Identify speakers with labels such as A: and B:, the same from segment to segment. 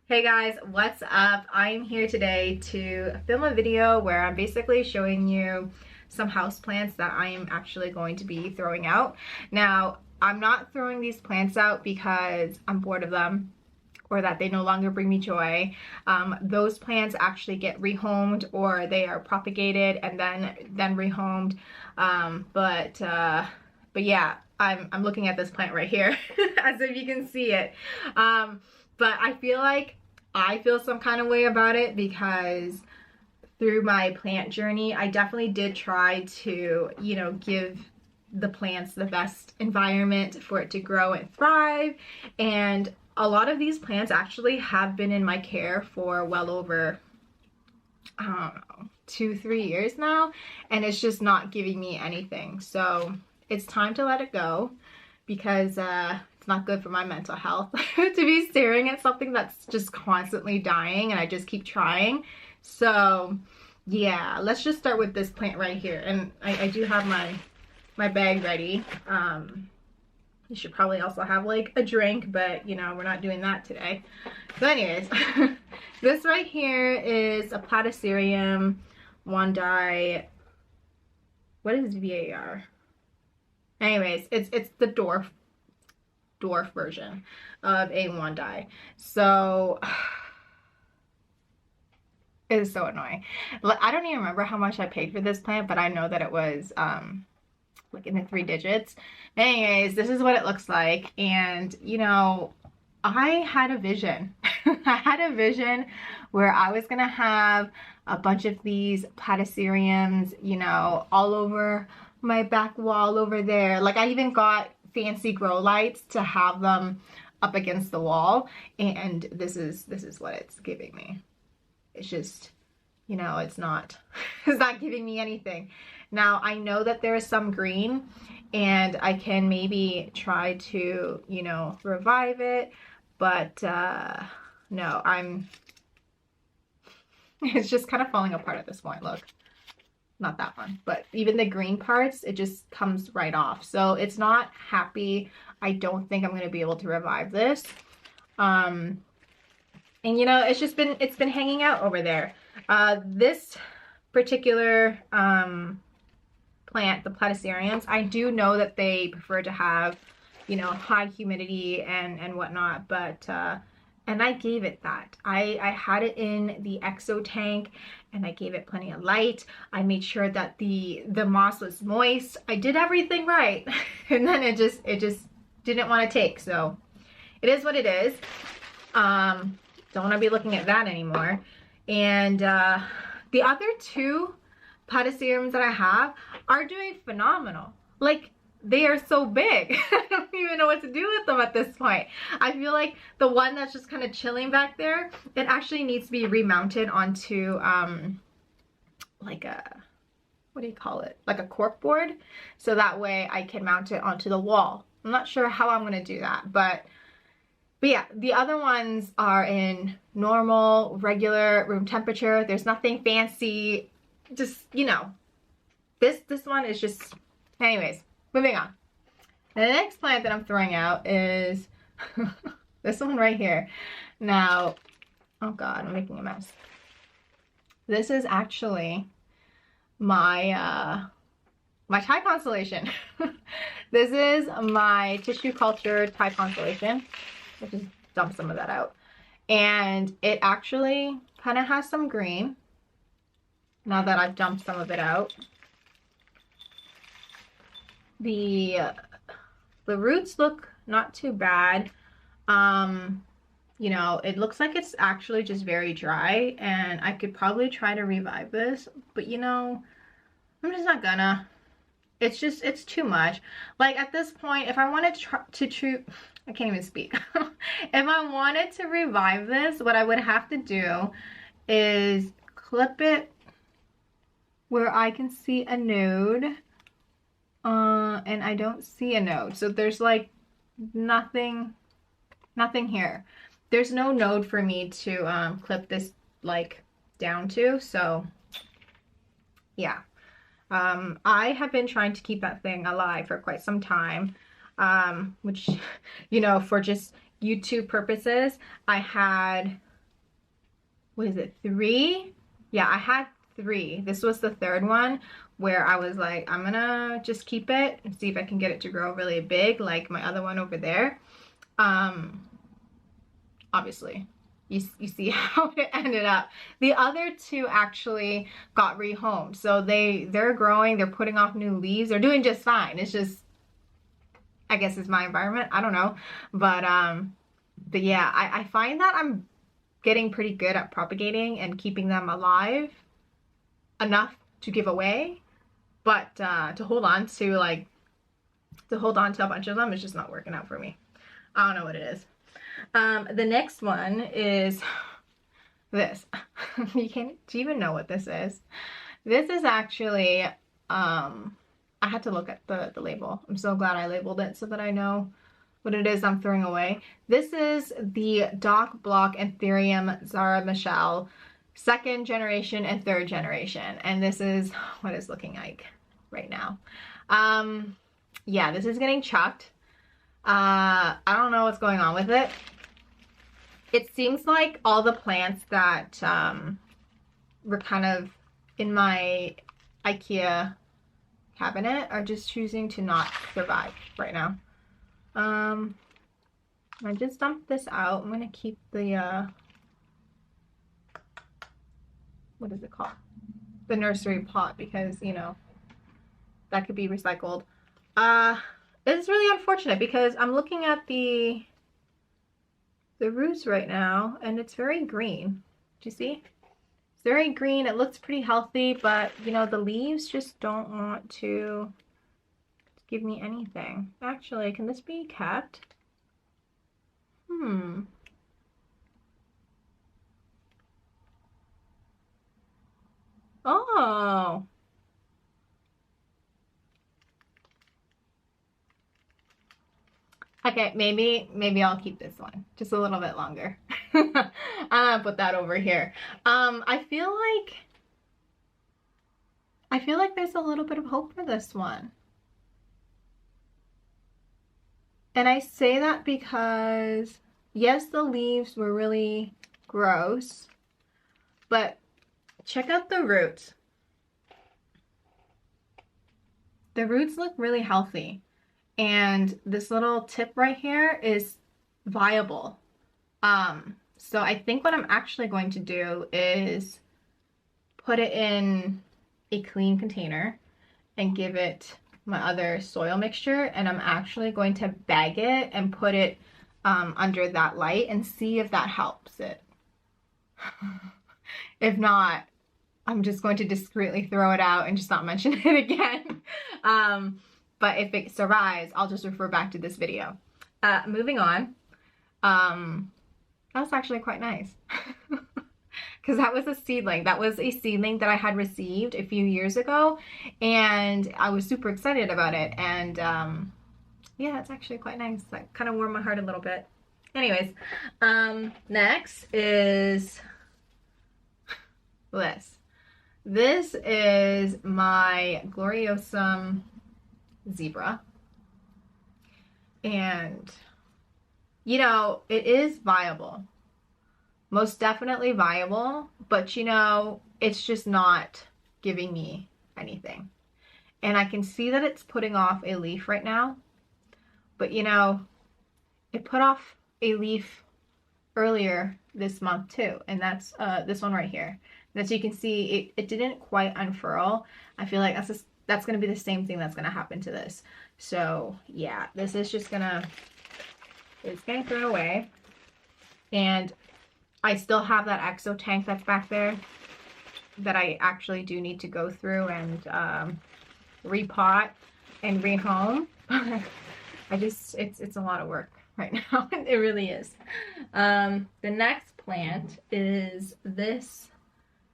A: Hey guys, what's up? I'm here today to film a video where I'm basically showing you some houseplants that I am actually going to be throwing out. Now, I'm not throwing these plants out because I'm bored of them or that they no longer bring me joy. Those plants actually get rehomed or they are propagated and then rehomed. But yeah, I'm looking at this plant right here as if you can see it. But I feel some kind of way about it because through my plant journey, I definitely did try to, give the plants the best environment for it to grow and thrive. And a lot of these plants actually have been in my care for well over, I don't know, 2-3 years now, and it's just not giving me anything. So it's time to let it go because it's not good for my mental health to be staring at something that's just constantly dying and I just keep trying. So yeah, let's just start with this plant right here. And I do have my bag ready. You should probably also have like a drink, but we're not doing that today. So anyways, this right here is a Platycerium wandae. What is VAR? Anyways, it's the dwarf version of a wandae. So it is so annoying. I don't even remember how much I paid for this plant, but I know that it was like in the 3 digits. Anyways, this is what it looks like. And I had a vision. I had a vision where I was gonna have a bunch of these Platyceriums, all over my back wall over there. Like I even got fancy grow lights to have them up against the wall, and this is what it's giving me. It's just, it's not giving me anything. Now I know that there is some green and I can maybe try to, revive it, but no, it's just kind of falling apart at this point. Look, not that one, but even the green parts, it just comes right off. So it's not happy. I don't think I'm going to be able to revive this. And it's been hanging out over there. This particular plant, the Platyceriums, I do know that they prefer to have, high humidity and whatnot, but and I gave it that. I had it in the exo tank and I gave it plenty of light. I made sure that the moss was moist. I did everything right. And then it just didn't want to take. So it is what it is. Don't want to be looking at that anymore. And the other 2 Platyceriums that I have are doing phenomenal. Like, they are so big. I don't even know what to do with them at this point. I feel like the one that's just kind of chilling back there, it actually needs to be remounted onto like a, what do you call it? Like a cork board. So that way I can mount it onto the wall. I'm not sure how I'm gonna do that, but yeah, the other ones are in normal, regular room temperature. There's nothing fancy. Just, this one is just, anyways. Moving on. The next plant that I'm throwing out is this one right here. Now, oh God, I'm making a mess. This is actually my my Thai constellation. This is my tissue culture Thai constellation. I'll just dump some of that out. And it actually kind of has some green now that I've dumped some of it out. The roots look not too bad. It looks like it's actually just very dry and I could probably try to revive this, but I'm just not gonna. It's too much. Like at this point, if I wanted I can't even speak. If I wanted to revive this, what I would have to do is clip it where I can see a node. And I don't see a node. So there's like nothing here. There's no node for me to clip this like down to. So yeah. I have been trying to keep that thing alive for quite some time. Which, for just YouTube purposes, I had what is it, 3? Yeah, I had 3. This was the 3rd one where I was like, I'm gonna just keep it and see if I can get it to grow really big like my other one over there. Obviously you see how it ended up. The other 2 actually got rehomed, so they're growing, they're putting off new leaves, they're doing just fine. It's just, I guess it's my environment, I don't know. But yeah, I find that I'm getting pretty good at propagating and keeping them alive enough to give away, but to hold on to a bunch of them is just not working out for me. I don't know what it is. The next one is this. Do you even know what this is? This is actually, I had to look at the label. I'm so glad I labeled it so that I know what it is I'm throwing away. This is the Dock Block Andreanum Zara Michelle 2nd generation and 3rd generation. And this is what it's looking like right now. Yeah, this is getting chucked. I don't know what's going on with it. It seems like all the plants that were kind of in my IKEA cabinet are just choosing to not survive right now. I just dumped this out. I'm gonna keep the what is it called? The nursery pot, because, you know, that could be recycled. It's really unfortunate because I'm looking at the roots right now and it's very green. Do you see? It's very green. It looks pretty healthy, but you know, the leaves just don't want to give me anything. Actually, can this be kept? Oh. Okay, maybe I'll keep this one just a little bit longer. I'm gonna put that over here. I feel like there's a little bit of hope for this one. And I say that because yes, the leaves were really gross, but check out the roots. The roots look really healthy. And this little tip right here is viable. So I think what I'm actually going to do is put it in a clean container and give it my other soil mixture, and I'm actually going to bag it and put it under that light and see if that helps it. If not, I'm just going to discreetly throw it out and just not mention it again. But if it survives, I'll just refer back to this video. Moving on. That was actually quite nice. Because that was a seedling. That was a seedling that I had received a few years ago. And I was super excited about it. And yeah, it's actually quite nice. That kind of warmed my heart a little bit. Anyways, next is this. This is my Gloriosum zebra, and you know, it is viable, most definitely viable, but you know, it's just not giving me anything. And I can see that it's putting off a leaf right now, but you know, it put off a leaf earlier this month too, and that's this one right here. And as you can see, it didn't quite unfurl. I feel like that's going to be the same thing that's going to happen to this. So yeah, this is just it's getting thrown away. And I still have that exo tank that's back there that I actually do need to go through and repot and rehome. It's a lot of work right now. It really is. The next plant is this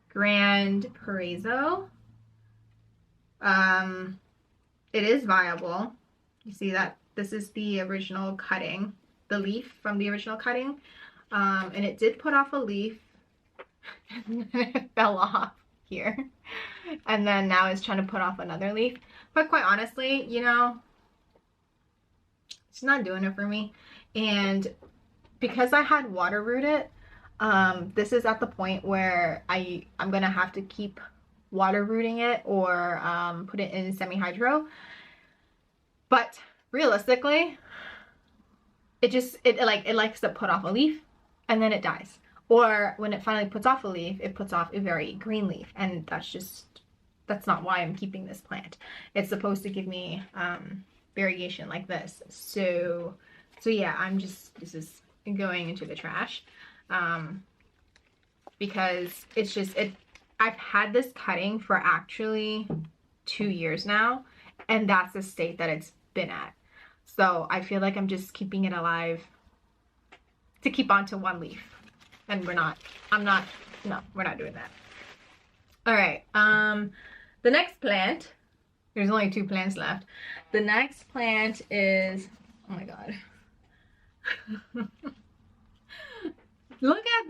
A: Grand Paraiso. It is viable. You see that this is the original cutting, the leaf from the original cutting, and it did put off a leaf and then it fell off here, and then now it's trying to put off another leaf. But quite honestly, you know, it's not doing it for me. And because I had water rooted, This is at the point where I'm gonna have to keep water rooting it or put it in semi-hydro. But realistically, it likes to put off a leaf and then it dies. Or when it finally puts off a leaf, it puts off a very green leaf, and that's not why I'm keeping this plant. It's supposed to give me variegation like this. So yeah, this is going into the trash because I've had this cutting for actually 2 years now, and that's the state that it's been at. So I feel like I'm just keeping it alive to keep on to one leaf. And we're not doing that. All right, the next plant, there's only 2 plants left. The next plant is, oh my God. Look at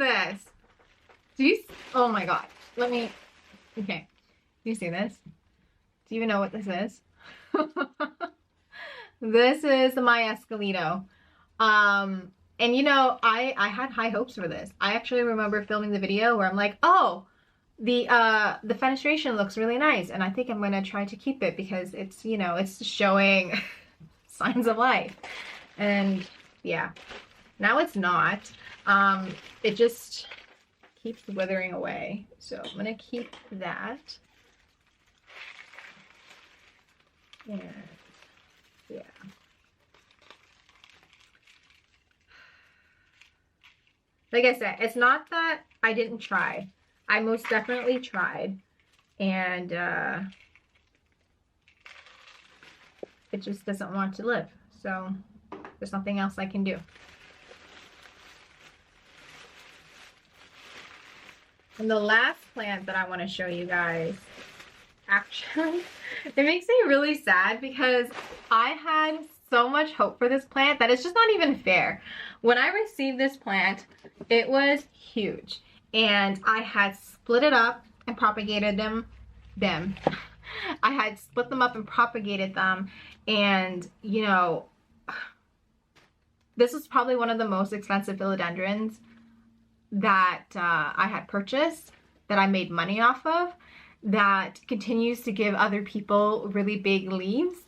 A: this. Oh my God. Okay. Do you see this? Do you even know what this is? This is my esqueleto. And you know, I had high hopes for this. I actually remember filming the video where I'm like, oh, the fenestration looks really nice, and I think I'm gonna try to keep it because it's, you know, it's showing signs of life. And yeah, now it's not. It just keeps withering away. So I'm gonna keep that. And yeah. Like I said, it's not that I didn't try. I most definitely tried. And it just doesn't want to live. So there's nothing else I can do. And the last plant that I want to show you guys, actually, it makes me really sad because I had so much hope for this plant that it's just not even fair. When I received this plant, it was huge, and I had split it up and propagated them. I had split them up and propagated them, and you know, this was probably one of the most expensive philodendrons that I had purchased, that I made money off of, that continues to give other people really big leaves.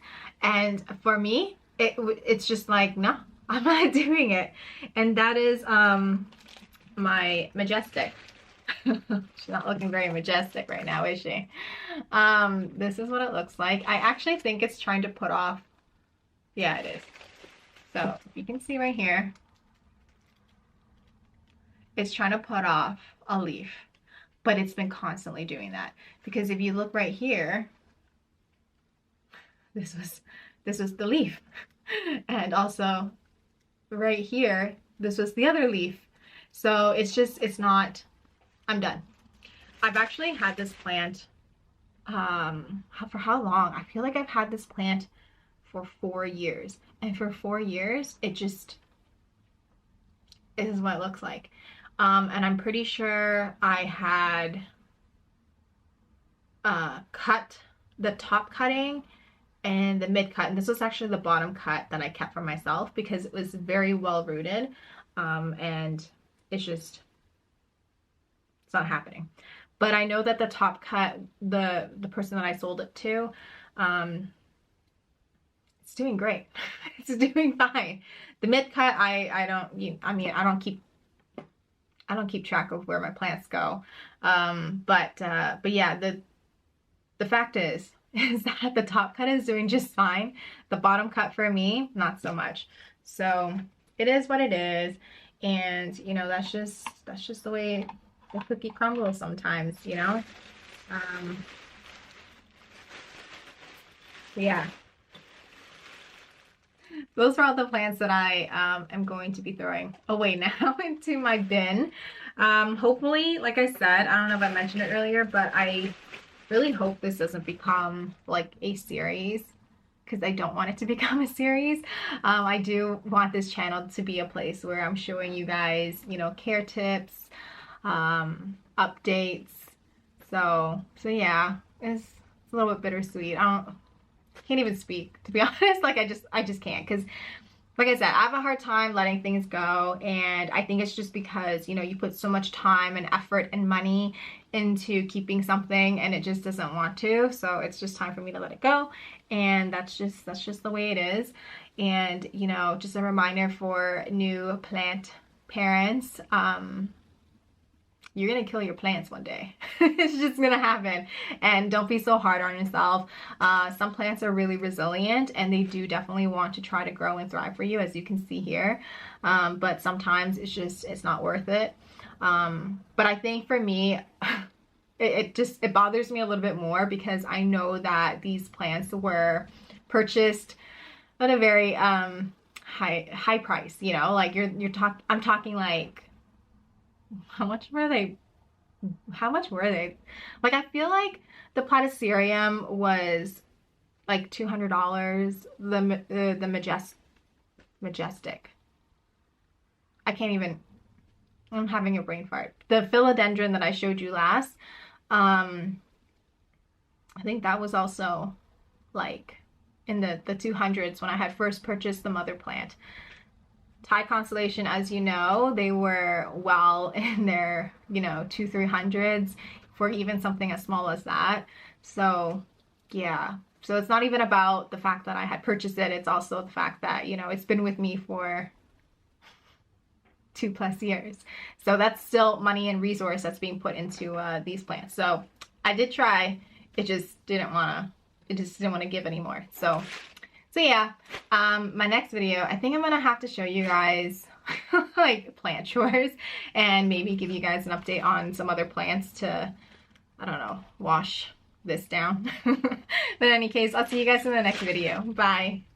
A: And for me, it's just like, no, I'm not doing it. And that is my majestic. She's not looking very majestic right now, is she? This is what it looks like. I actually think it's trying to put off, yeah, it is. So you can see right here, it's trying to put off a leaf, but it's been constantly doing that. Because if you look right here, this was the leaf. And also right here, this was the other leaf. So it's not, I'm done. I've actually had this plant for how long? I feel like I've had this plant for 4 years. And for 4 years, it just is what it looks like. And I'm pretty sure I had cut the top cutting and the mid cut, and this was actually the bottom cut that I kept for myself because it was very well rooted, and it's not happening. But I know that the top cut, the person that I sold it to, it's doing great. It's doing fine. The mid cut, I don't keep track of where my plants go, but yeah, the fact is that the top cut is doing just fine. The bottom cut for me, not so much. So it is what it is, and you know, that's just the way the cookie crumbles sometimes, you know. Yeah, those are all the plants that I am going to be throwing away now into my bin. Hopefully, like I said, I don't know if I mentioned it earlier, but I really hope this doesn't become like a series, because I don't want it to become a series. I do want this channel to be a place where I'm showing you guys, you know, care tips, updates. So yeah, it's a little bit bittersweet. I can't even speak, to be honest. Like I just can't, because like I said, I have a hard time letting things go, and I think it's just because, you know, you put so much time and effort and money into keeping something and it just doesn't want to. So it's just time for me to let it go, and that's just the way it is. And, you know, just a reminder for new plant parents, you're gonna kill your plants one day. It's just gonna happen, and don't be so hard on yourself. Some plants are really resilient and they do definitely want to try to grow and thrive for you, as you can see here, but sometimes it's not worth it. But I think for me, it bothers me a little bit more because I know that these plants were purchased at a very high price, you know, like I'm talking like, how much were they? Like, I feel like the Platycerium was like $200. The majestic. I can't even. I'm having a brain fart. The Philodendron that I showed you last, I think that was also like in the 200s when I had first purchased the mother plant. Thai constellation, as you know, they were well in their, you know, 200-300s for even something as small as that. So yeah, so it's not even about the fact that I had purchased it, it's also the fact that, you know, it's been with me for 2+ years. So that's still money and resource that's being put into these plants. So I did try, it just didn't want to give anymore. So yeah, my next video, I think I'm gonna have to show you guys like plant chores and maybe give you guys an update on some other plants to, I don't know, wash this down. But in any case, I'll see you guys in the next video. Bye.